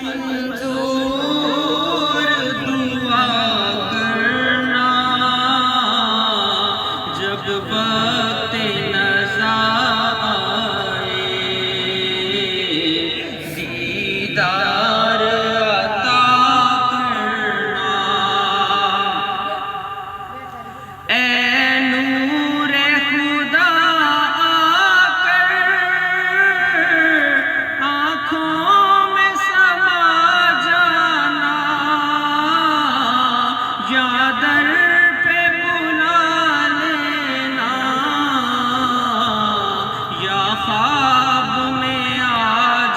منظور دعا کرنا جب وقت نزا آئے، دیدار عطا کرنا۔ اے نور خدا آ کر آنکھوں میں سما جانا، یا در پہ بلا لینا، یا خواب میں آ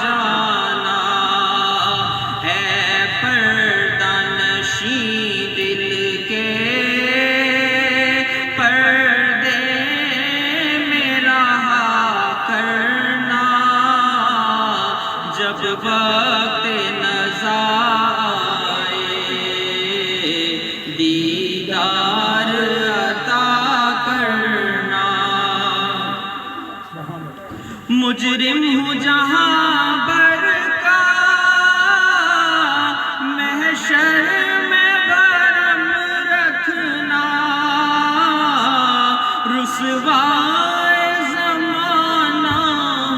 جانا۔ اے پردہ نشیں دل کے پردے میں رہا کرنا جب وقت نزا آئے، دیدار عطا کرنا۔ مجرم ہوں جہاں بر کا محشر میں برم رکھنا، رسوائے زمانہ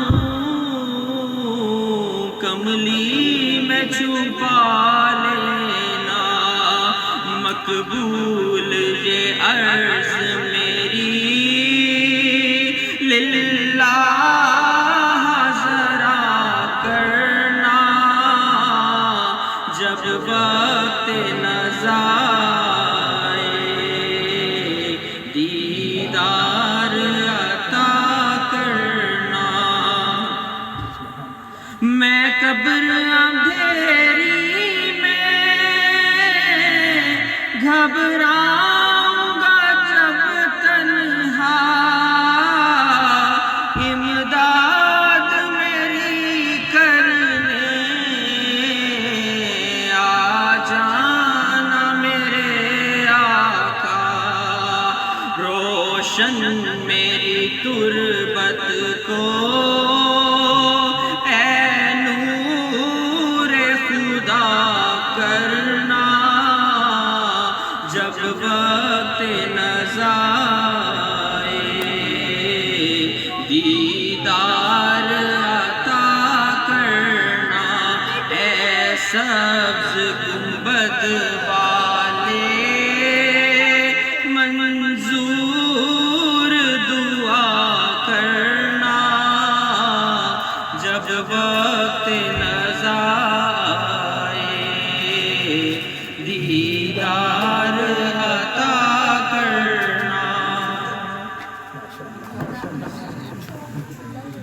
ہوں کملی میں چھپا لینا، مقبول یہ عرض میری للہ ذرا کرنا جب وقت نزا آئے، دیدار عطا کرنا۔ میں قبر اندھیری میں گھبراؤں گا جب تنہا، امداد میری کرنے آ جانا میرے آقا، روشن میری تربت کو اے نور خدا کرنا جب وقت نزا آئے، دیدار عطا کرنا۔ اے سبز گنبد والے منظور دعا کرنا جب وقت نزا آئے،